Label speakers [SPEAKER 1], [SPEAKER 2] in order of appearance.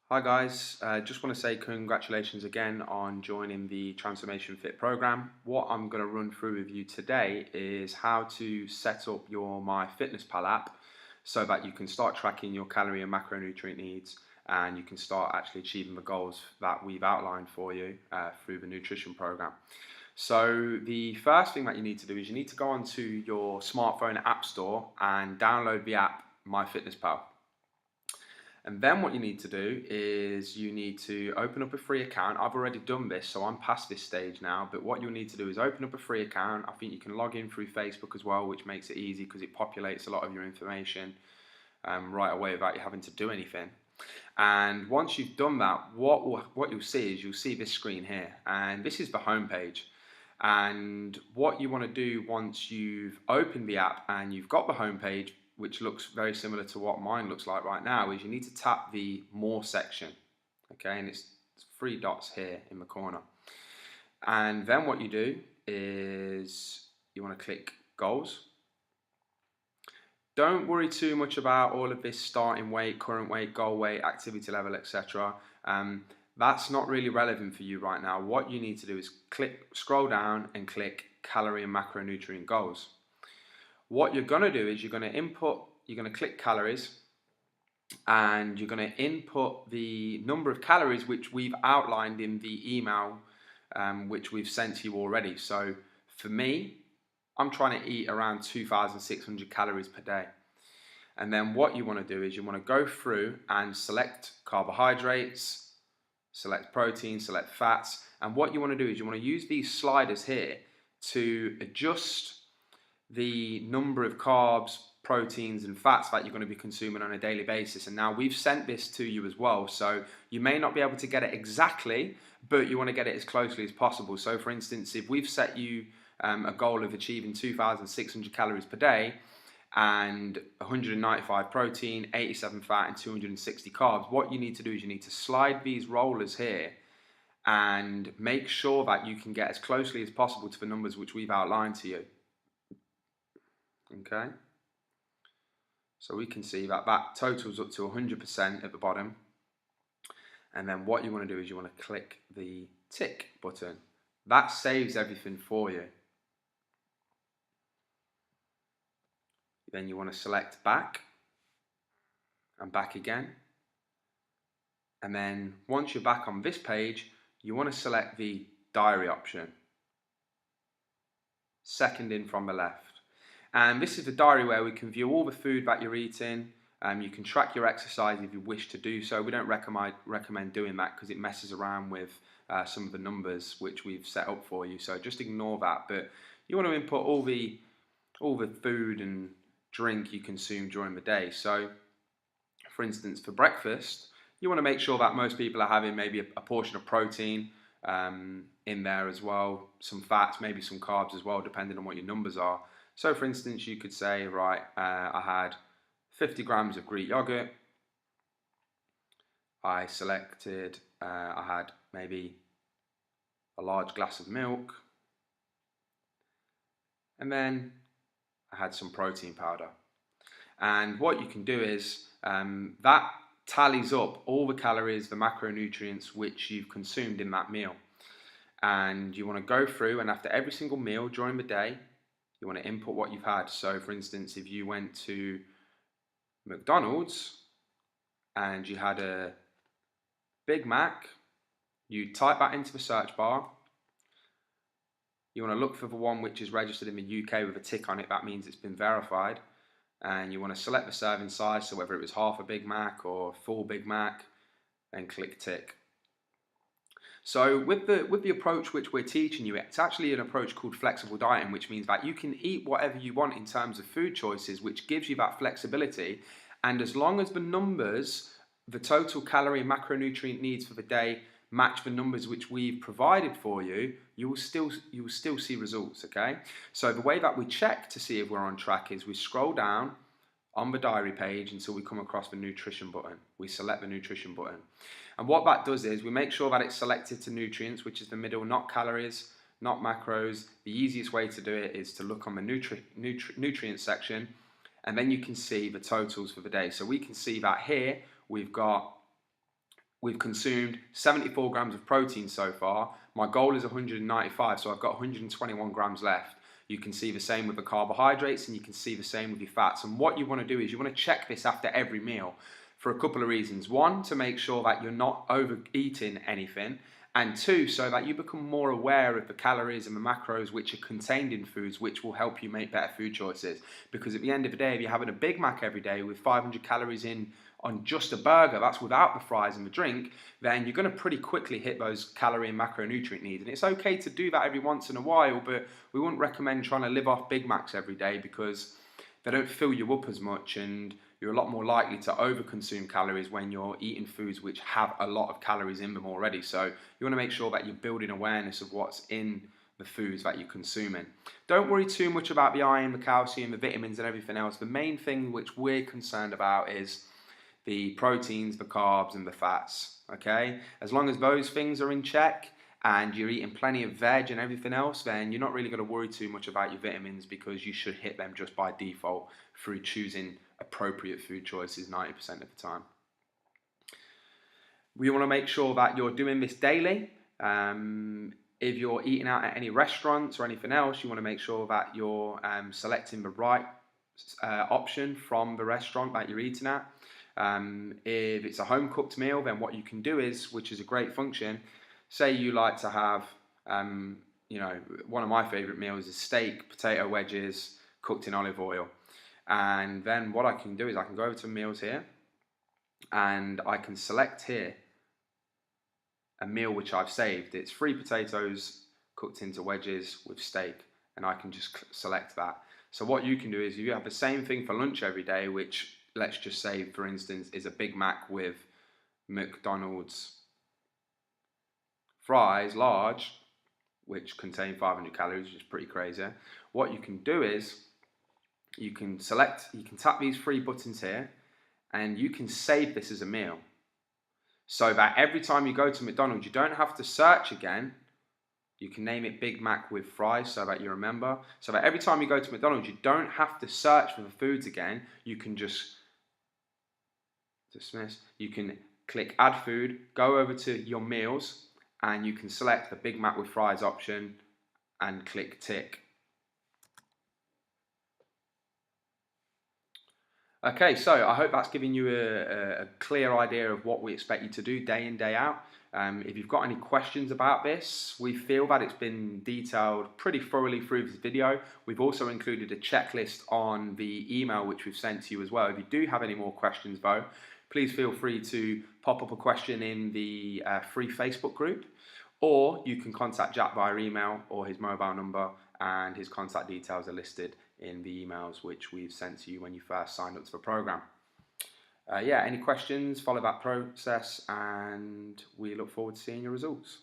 [SPEAKER 1] Hi guys, just want to say congratulations again on joining the Transformation Fit program. What I'm going to run through with you today is how to set up your MyFitnessPal app so that you can start tracking your calorie and macronutrient needs, and you can start actually achieving the goals that we've outlined for you through the nutrition program. So the first thing that you need to do is you need to go onto your smartphone app store and download the app MyFitnessPal. And then what you need to do is you need to open up a free account. I've already done this, so I'm past this stage now. But what you'll need to do is open up a free account. I think you can log in through Facebook as well, which makes it easy because it populates a lot of your information right away without you having to do anything. And once you've done that, what you'll see is you'll see this screen here. And this is the home page. And what you want to do once you've opened the app and you've got the home page, which looks very similar to what mine looks like right now, is you need to tap the More section, okay, and it's three dots here in the corner. And then what you do is you want to click Goals. Don't worry too much about all of this starting weight, current weight, goal weight, activity level, etc. That's not really relevant for you right now. What you need to do is scroll down and click Calorie and Macronutrient Goals. What you're going to do is you're going to click calories, and you're going to input the number of calories which we've outlined in the email which we've sent to you already. So for me, I'm trying to eat around 2,600 calories per day. And then what you want to do is you want to go through and select carbohydrates, select protein, select fats. And what you want to do is you want to use these sliders here to adjust the number of carbs, proteins and fats that you're going to be consuming on a daily basis. And now we've sent this to you as well, so you may not be able to get it exactly, but you want to get it as closely as possible. So for instance, if we've set you a goal of achieving 2,600 calories per day and 195 protein, 87 fat and 260 carbs, what you need to do is you need to slide these rollers here and make sure that you can get as closely as possible to the numbers which we've outlined to you. Okay, so we can see that that totals up to 100% at the bottom. And then what you want to do is you want to click the tick button. That saves everything for you. Then you want to select back and back again. And then once you're back on this page, you want to select the diary option, second in from the left. And this is the diary where we can view all the food that you're eating. You can track your exercise if you wish to do so. We don't recommend doing that because it messes around with some of the numbers which we've set up for you. So just ignore that. But you want to input all the food and drink you consume during the day. So for instance, for breakfast, you want to make sure that most people are having maybe a portion of protein in there as well, some fats, maybe some carbs as well, depending on what your numbers are. So for instance, you could say, right, I had 50 grams of Greek yogurt. I selected, I had maybe a large glass of milk. And then I had some protein powder. And what you can do is that tallies up all the calories, the macronutrients which you've consumed in that meal. And you want to go through, and after every single meal during the day, you want to input what you've had. So for instance, if you went to McDonald's and you had a Big Mac, you type that into the search bar. You want to look for the one which is registered in the UK with a tick on it. That means it's been verified. And you want to select the serving size, so whether it was half a Big Mac or full Big Mac, and click tick. So with the approach which we're teaching you, it's actually an approach called flexible dieting, which means that you can eat whatever you want in terms of food choices, which gives you that flexibility. And as long as the numbers, the total calorie and macronutrient needs for the day match the numbers which we've provided for you, you will still see results, okay? So the way that we check to see if we're on track is we scroll down on the diary page until we come across the nutrition button. We select the nutrition button. And what that does is we make sure that it's selected to nutrients, which is the middle, not calories, not macros. The easiest way to do it is to look on the nutrient section, and then you can see the totals for the day. So we can see that here we've got We've consumed 74 grams of protein so far. My goal is 195, so I've got 121 grams left. You can see the same with the carbohydrates, and you can see the same with your fats. And what you want to do is you want to check this after every meal for a couple of reasons. One, to make sure that you're not overeating anything. And two, so that you become more aware of the calories and the macros which are contained in foods, which will help you make better food choices. Because at the end of the day, if you're having a Big Mac every day with 500 calories in on just a burger, that's without the fries and the drink, then you're going to pretty quickly hit those calorie and macronutrient needs. And it's okay to do that every once in a while, but we wouldn't recommend trying to live off Big Macs every day because they don't fill you up as much, and you're a lot more likely to overconsume calories when you're eating foods which have a lot of calories in them already. So you want to make sure that you're building awareness of what's in the foods that you're consuming. Don't worry too much about the iron, the calcium, the vitamins and everything else. The main thing which we're concerned about is the proteins, the carbs and the fats, okay? As long as those things are in check and you're eating plenty of veg and everything else, then you're not really going to worry too much about your vitamins because you should hit them just by default through choosing appropriate food choices 90% of the time. We want to make sure that you're doing this daily. If you're eating out at any restaurants or anything else, you want to make sure that you're selecting the right option from the restaurant that you're eating at. If it's a home cooked meal, then what you can do is, which is a great function, say you like to have, one of my favorite meals is steak, potato wedges, cooked in olive oil. And then what I can do is I can go over to meals here and I can select here a meal which I've saved. It's 3 potatoes cooked into wedges with steak, and I can just select that. So what you can do is you have the same thing for lunch every day, which let's just say, for instance, is a Big Mac with McDonald's fries, large, which contain 500 calories, which is pretty crazy. What you can do is you can tap these 3 buttons here, and you can save this as a meal. So that every time you go to McDonald's, you don't have to search again. You can name it Big Mac with fries so that you remember. So that every time you go to McDonald's, you don't have to search for the foods again. You can just dismiss. You can click add food, go over to your meals, and you can select the Big Mac with fries option and click tick. Okay, so I hope that's giving you a clear idea of what we expect you to do day in, day out. If you've got any questions about this, we feel that it's been detailed pretty thoroughly through this video. We've also included a checklist on the email which we've sent to you as well. If you do have any more questions though, please feel free to pop up a question in the free Facebook group, or you can contact Jack via email or his mobile number, and his contact details are listed in the emails which we've sent to you when you first signed up to the program. Any questions, follow that process, and we look forward to seeing your results.